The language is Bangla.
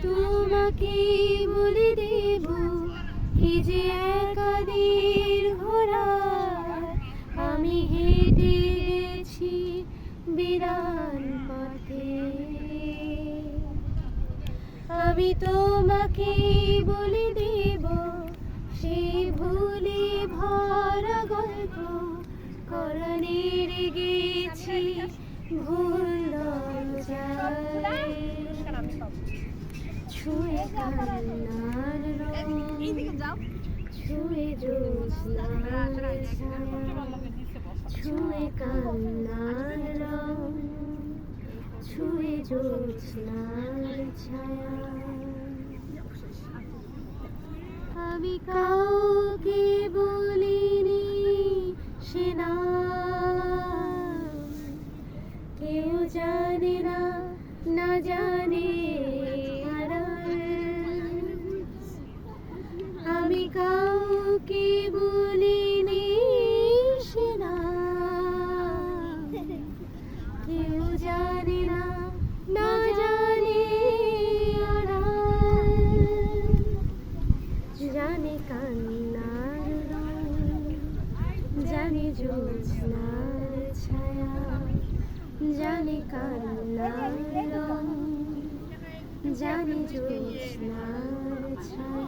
তোমাকে বলে দেব কি যে একাদের ঘোড়া আমি হেঁটে গেছি বিরান পথে। আমি তোমাকে বলে দেব সেই ভুলে ভরা গল্প করণের গেছি ভুল দরজায় ছুঁয়ে কান্নার রং ছুঁয়ে জ্যোৎস্নার ছায়া ছুঁয়ে কান্নার রং ছুঁয়ে জ্যোৎস্নার ছায়া। আমি কাউকে বলিনি সে নাম, কেউ জানে না, না জানে আড়াল। আমি কাউকে বলিনি সে নাম, কেউ জানে না, না জানে আড়াল। জানে কান্নার রং জানে জ্যোৎস্নার ছায়া জানে কান্নার রং জানে জ্যোৎস্নার ছায়া।